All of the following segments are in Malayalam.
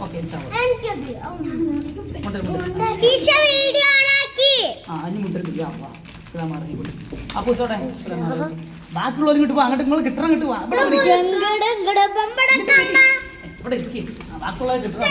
ഓക്കെ ബാക്കിയുള്ളവർ ഇങ്ങോട്ട് പോ, അങ്ങോട്ട് നിങ്ങൾ കിട്ടണം, ഇങ്ങോട്ട് വാ, ഇവിടെ ഇരിക്കേ, ബാക്കിയുള്ളവർ കിട്ടണം.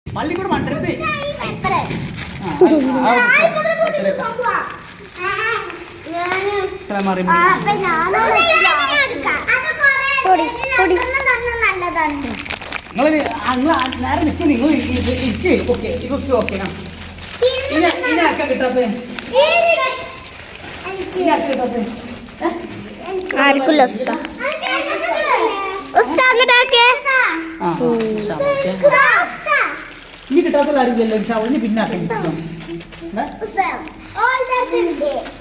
മള്ളി കൂടെ മണ്ടരുത്. നിങ്ങൾ നേരെ നിൽക്കും, നിങ്ങൾ ഇരിക്കേ. ഓക്കെ ഇതൊക്കെ ഓക്കെ. ഇനി ആർക്കാ കിട്ടാത്ത? ആർക്കില്ല ഇനി കിട്ടാത്ത ആരില്ലല്ലോ. ഇനി പിന്നെ ആക്കാൻ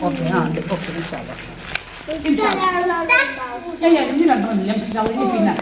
ഓക്കെ. ആ ഓക്കെ ഇനി രണ്ടെണ്ണം പിന്നെ